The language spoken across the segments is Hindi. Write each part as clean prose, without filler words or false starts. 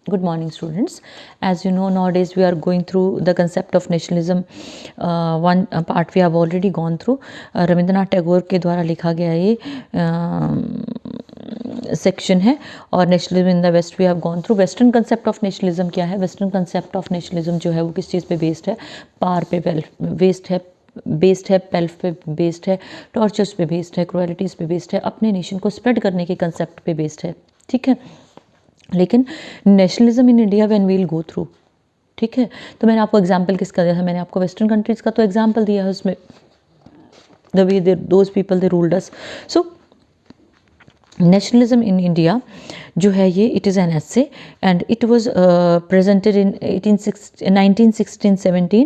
Good morning, students. As you know, nowadays we are going through the concept of nationalism. One part we have already gone through. Rabindranath Tagore के द्वारा लिखा गया ये सेक्शन है और nationalism in the west we have gone through. Western concept of nationalism क्या है? वेस्टर्न कंसेप्ट ऑफ नेशनलिज्म जो है वो किस चीज़ पे बेस्ड है? पार पे बेस्ड है, पेल्फ पे बेस्ड है, टॉर्चर्स पे बेस्ड है, क्रुएलिटीज़ पे बेस्ड है, अपने नेशन को स्प्रेड करने के कंसेप्ट पे बेस्ड है. ठीक है, लेकिन nationalism in India when we will go through. ठीक है, तो मैंने आपको एग्जांपल किसका दिया है? मैंने आपको वेस्टर्न कंट्रीज़ का तो एग्जांपल दिया है, उसमें the way they those people they ruled us. So nationalism in India जो है ये it is an essay and it was presented in 1916-17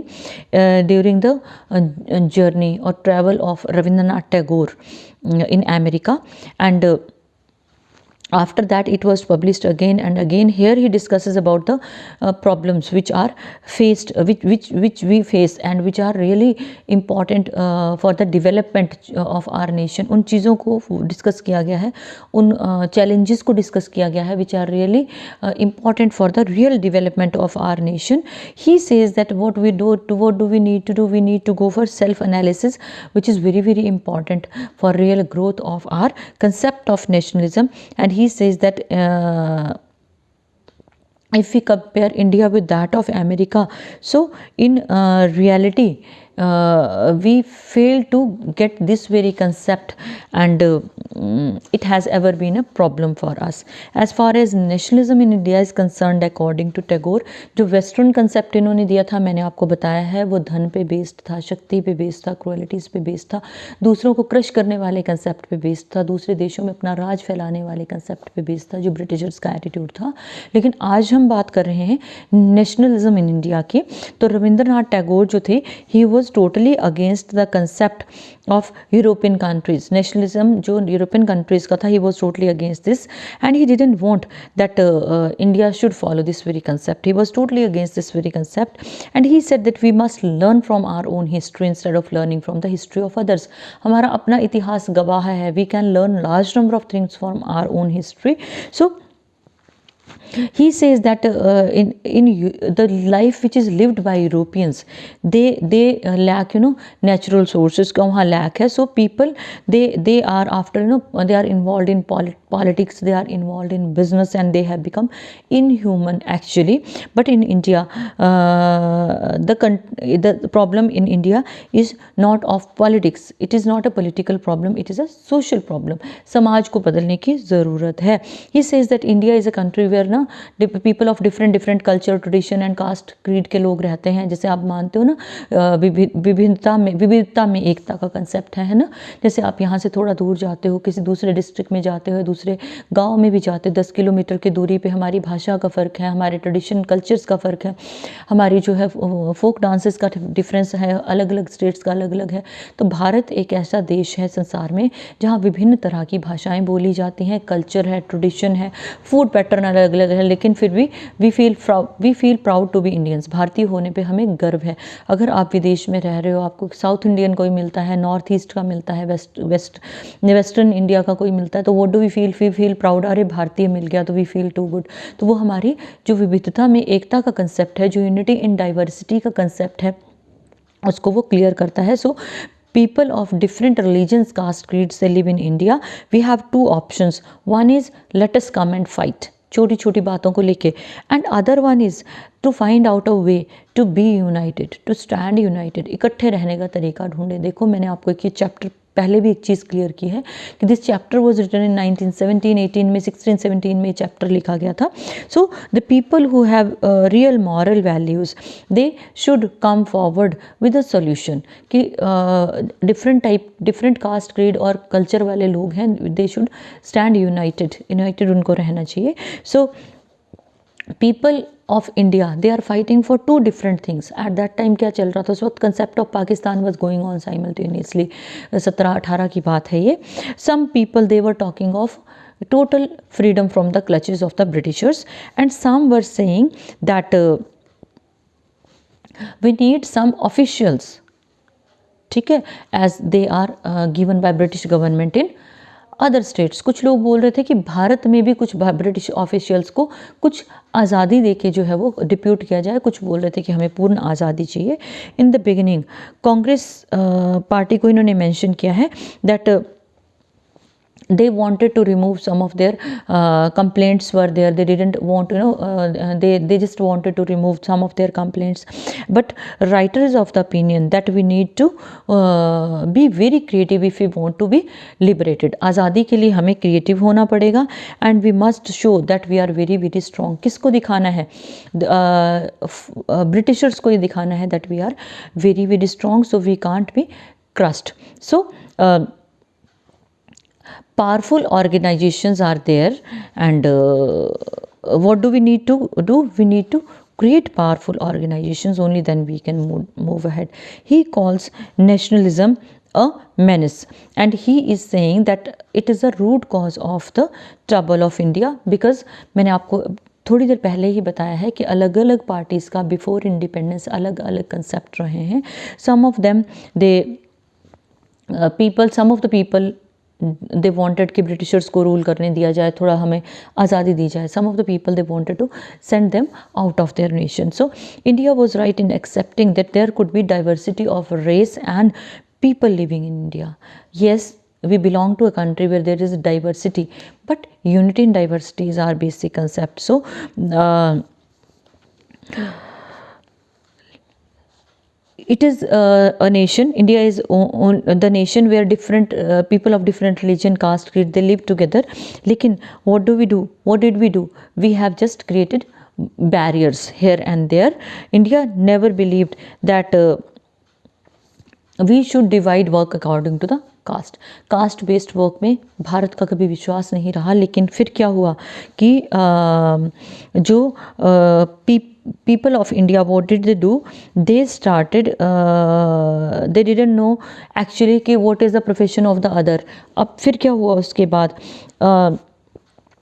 during the journey और travel of Rabindranath Tagore in America, and after that it was published again and again. Here he discusses about the problems which are faced, which we face and which are really important for the development of our nation. उन चीज़ों को डिस्कस किया गया है, उन challenges को डिस्कस किया गया है which are really important for the real development of our nation. He says that what do we need to do? We need to go for self analysis, which is very very important for real growth of our concept of nationalism. And he says that if we compare India with that of America, so in reality we fail to get this very concept, and it has ever been a problem for us. As far as nationalism in India is concerned, according to Tagore, जो वेस्टर्न कंसेप्ट इन्होंने दिया था, मैंने आपको बताया है, वो धन पे बेस्ड था, शक्ति पे बेस्ड था, क्रुएलिटीज़ पे बेस्ड था, दूसरों को क्रश करने वाले कंसेप्ट पे बेस्ड था, दूसरे देशों में अपना राज फैलाने वाले कंसेप्ट पे बेस्ड था, जो ब्रिटिशर्स का एटीट्यूड था. लेकिन आज हम बात कर रहे हैं नेशनलिज्म इन इंडिया की. तो रविंद्रनाथ टैगोर जो थे, he was totally against the concept of European countries. Nationalism जो यूरोपियन कंट्रीज का था, he was totally against this, and he didn't want that India should follow this very concept. He was totally against this very concept, and he said that we must learn from our own history instead of learning from the history of others. हमारा अपना इतिहास गवाह है, we can learn large number of things from our own history. So he says that in the life which is lived by Europeans, they lack natural sources का वहाँ lack है. So people they are after they are involved in politics, they are involved in business, and they have become inhuman actually. But in India the problem in India is not of politics. It is not a political problem, it is a social problem. समाज को बदलने की ज़रूरत है. He says that India is a country where people of different culture, tradition and caste, creed के लोग रहते हैं. जैसे आप मानते हो ना, विविधता में एकता का कंसेप्ट है ना. जैसे आप यहाँ से थोड़ा दूर जाते हो, किसी दूसरे डिस्ट्रिक्ट में जाते हो, दूसरे गांव में भी जाते हो, 10 किलोमीटर की दूरी पे हमारी भाषा का फ़र्क है, हमारे ट्रेडिशन कल्चर्स का फ़र्क है, हमारी जो है फोक डांसेस का डिफरेंस है, अलग अलग स्टेट्स का अलग अलग है. तो भारत एक ऐसा देश है संसार में जहाँ विभिन्न तरह की भाषाएँ बोली जाती हैं, कल्चर है, ट्रेडिशन है, फूड पैटर्न अलग अलग है, लेकिन फिर भी we feel proud to be Indians. भारतीय होने पे हमें गर्व है. अगर आप विदेश में रह रहे हो, आपको साउथ इंडियन कोई मिलता है, नॉर्थ ईस्ट का मिलता है, वेस्टर्न इंडिया का कोई मिलता है, तो what do we feel proud. अरे भारतीय मिल गया तो वी फील टू गुड. तो वो हमारी जो विविधता में एकता का कंसेप्ट है, जो यूनिटी इन डाइवर्सिटी का कंसेप्ट है, उसको वो क्लियर करता है. सो people of different religions, caste, creeds, they live in India. We have two options. One is let us come and fight, छोटी छोटी बातों को लेके, and other one is to find out a way to be united, to stand united. इकट्ठे रहने का तरीका ढूंढे. देखो, मैंने आपको एक ये चैप्टर पहले भी एक चीज़ क्लियर की है कि this chapter was written in 1917-18 में, 16-17 में चैप्टर लिखा गया था. So the people who have real moral values, they should come forward with a solution. कि डिफरेंट कास्ट, क्रीड और कल्चर वाले लोग हैं, दे शुड स्टैंड यूनाइटेड उनको रहना चाहिए. So people of India, they are fighting for two different things. At that time क्या चल रहा था उस वक्त? Concept of Pakistan was going on simultaneously. 17-18 की बात है ये. Some people they were talking of total freedom from the clutches of the Britishers, and some were saying that we need some officials, ठीक है, as they are given by British government in other states, कुछ लोग बोल रहे थे कि भारत में भी कुछ ब्रिटिश ऑफिशियल्स को कुछ आज़ादी देके जो है वो डिप्यूट किया जाए, कुछ बोल रहे थे कि हमें पूर्ण आज़ादी चाहिए। In the beginning Congress party को इन्होंने मेंशन किया है that they wanted to remove some of their complaints were there, they didn't want, they just wanted to remove some of their complaints, but writer is of the opinion that we need to be very creative if we want to be liberated. आज़ादी के लिए हमें creative होना पड़ेगा and we must show that we are very very strong. किसको दिखाना है? ब्रिटिशर्स को ये दिखाना है that we are very very strong, so we can't be crushed. So powerful organizations are there, and what do we need to do? We need to create powerful organizations, only then we can move ahead. He calls nationalism a menace, and he is saying that it is a root cause of the trouble of India, because मैंने आपको थोड़ी देर पहले ही बताया है कि अलग अलग पार्टीज़ का बिफोर इंडिपेंडेंस अलग अलग कंसेप्ट रहे हैं. Some of them they people, some of the people they wanted कि ब्रिटिशर्स को रूल करने दिया जाए, थोड़ा हमें आज़ादी दी जाए. Some of the people they wanted to send them out of their nation. So India was right in accepting that there could be diversity of race and people living in India. Yes, we belong to a country where there is diversity, but unity in diversity is our basic concept. So it is a nation. India is the nation where different people of different religion, caste, creed, they live together. Lekin what do we do? What did we do? We have just created barriers here and there. India never believed that we should divide work according to the caste. Caste based work में भारत का कभी विश्वास नहीं रहा. लेकिन फिर क्या हुआ कि जो people of India, what did they do? They started, they didn't know actually कि what is the profession of the other. अब फिर क्या हुआ उसके बाद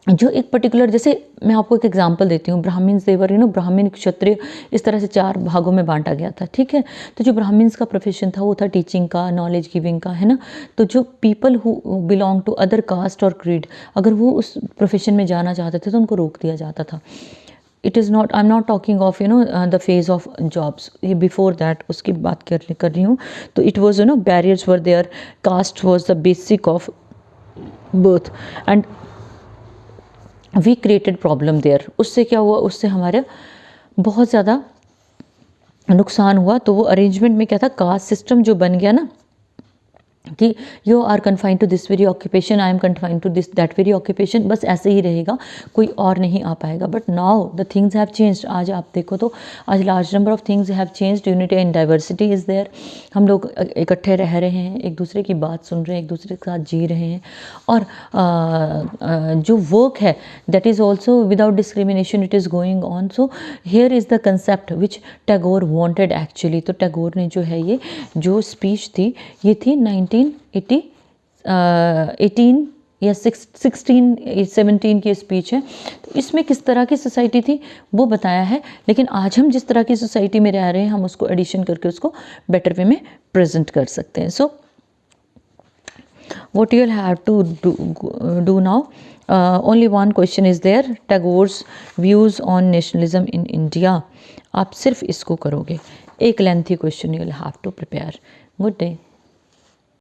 जो एक पर्टिकुलर, जैसे मैं आपको एक एग्जांपल देती हूँ, ब्राह्मण्स देवर, ब्राह्मण क्षत्रिय इस तरह से 4 भागों में बांटा गया था. ठीक है, तो जो ब्राह्मण्स का प्रोफेशन था वो था टीचिंग का, नॉलेज गिविंग का, है ना. तो जो people who belong to other caste और क्रीड, अगर वो उस प्रोफेशन में जाना चाहते थे तो उनको रोक दिया जाता था. It is not, I am not talking of the phase of jobs, ये बिफोर दैट उसकी बात कर रही हूँ. तो it was barriers were there, caste was the basic of birth and we created problem there. उससे क्या हुआ, उससे हमारे बहुत ज़्यादा नुकसान हुआ. तो वो अरेंजमेंट में क्या था, कास्ट सिस्टम जो बन गया ना कि you are confined to this very occupation, I am confined to this that very occupation, बस ऐसे ही रहेगा, कोई और नहीं आ पाएगा. But now the things have changed. आज आप देखो तो आज large number of things have changed. Unity and diversity is there. हम लोग इकट्ठे रह रहे हैं, एक दूसरे की बात सुन रहे हैं, एक दूसरे के साथ जी रहे हैं. और जो वर्क है that is also without discrimination, it is going on. So here is the concept which Tagore wanted actually. तो टैगोर ने जो है ये जो स्पीच थी, ये थी 18 या 17 की स्पीच है. तो इसमें किस तरह की सोसाइटी थी वो बताया है. लेकिन आज हम जिस तरह की सोसाइटी में रह रहे हैं, हम उसको एडिशन करके उसको बेटर वे में प्रेजेंट कर सकते हैं. सो what you'll have to do now, only one question is there, Tagore's views on nationalism in India. आप सिर्फ इसको करोगे. एक lengthy question you'll have to prepare. Good day.